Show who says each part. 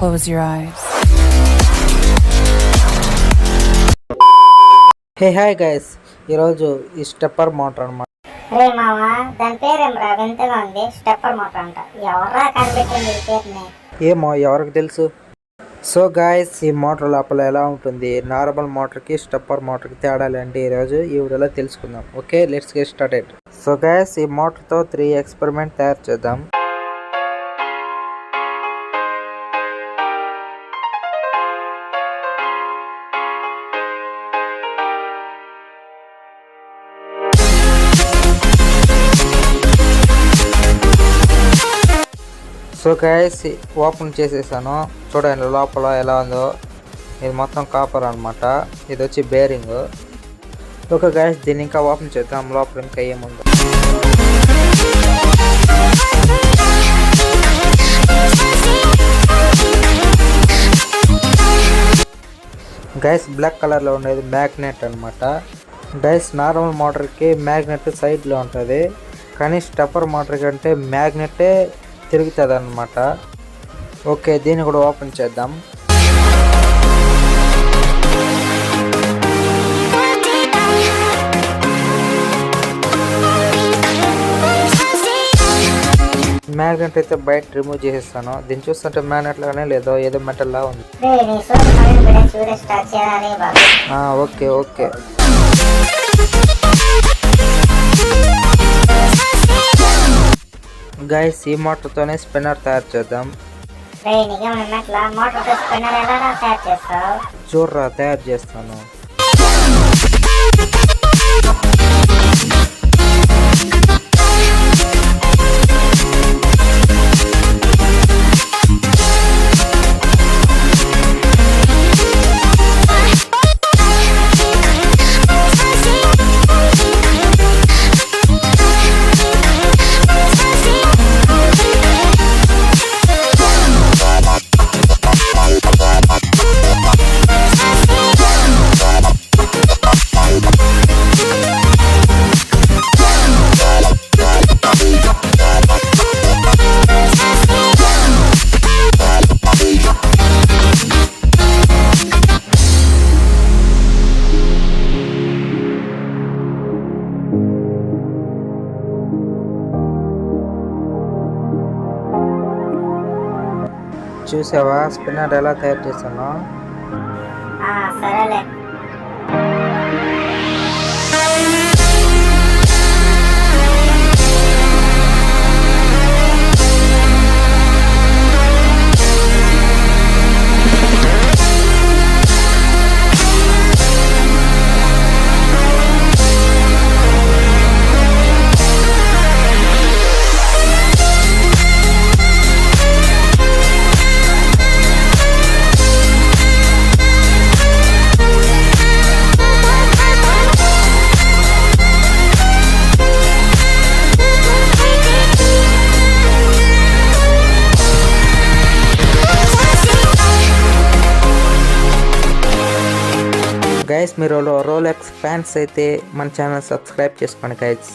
Speaker 1: close your eyes.
Speaker 2: Hey hi guys, ఈరోజు ఈ stepper motor అనమాట.
Speaker 3: రే మావా, దాని పేరేంరా వింతగా ఉంది. స్టెప్పర్ మోటార్ అంట. ఎవర్రా కనిపెట్టింది ఈ పేరుని?
Speaker 2: ఏమో ఎవరికి తెలుసు. సో గాయస్, ఈ మోటార్ లోపల ఎలా ఉంటుంది, నార్మల్ మోటార్కి స్టెప్పర్ మోటార్కి తేడాలు అంటే ఈరోజు ఈ వీడియోలో తెలుసుకుందాం. Okay, let's get started. So guys, ఈ మోటార్తో 3 ఎక్స్పెరిమెంట్ తయారు చేద్దాం. సో గైస్, ఓపెన్ చేసేసాను. చూడండి లోపల ఎలా ఉందో. ఇది మొత్తం కాపర్ అనమాట. ఇది వచ్చి బేరింగ్. ఓకే గైస్, దీన్ని ఇంకా ఓపెన్ చేద్దాం. లోపల ఇంకా ఏముందో. గైస్, బ్లాక్ కలర్లో ఉండేది మ్యాగ్నెట్ అనమాట. గైస్, నార్మల్ మోటార్కి మ్యాగ్నెట్ సైడ్లో ఉంటుంది, కానీ స్టెప్పర్ మోటార్ కంటే మ్యాగ్నెటే తిరుగుతుంది అన్నమాట. ఓకే, దీన్ని కూడా ఓపెన్ చేద్దాం. మ్యాగ్నెట్ అయితే బయట రిమూవ్ చేసేస్తాను. దీన్ని చూస్తుంటే మ్యాగ్నెట్ లాగానే లేదో ఏదో మెటల్ లా ఉంది. ఓకే ఓకే గైస్, ఈ మోటార్తోనే స్పిన్నర్ తయారు చేద్దాం. చూర్రా, తయారు చేస్తాను. చూసావా స్పిన్నర్ ఎలా తయారు చేస్తానో?
Speaker 3: సరేలే.
Speaker 2: గైస్, మీరు రోలెక్స్ ఫ్యాన్స్ అయితే మన ఛానల్ సబ్స్క్రైబ్ చేసుకోండి గైస్.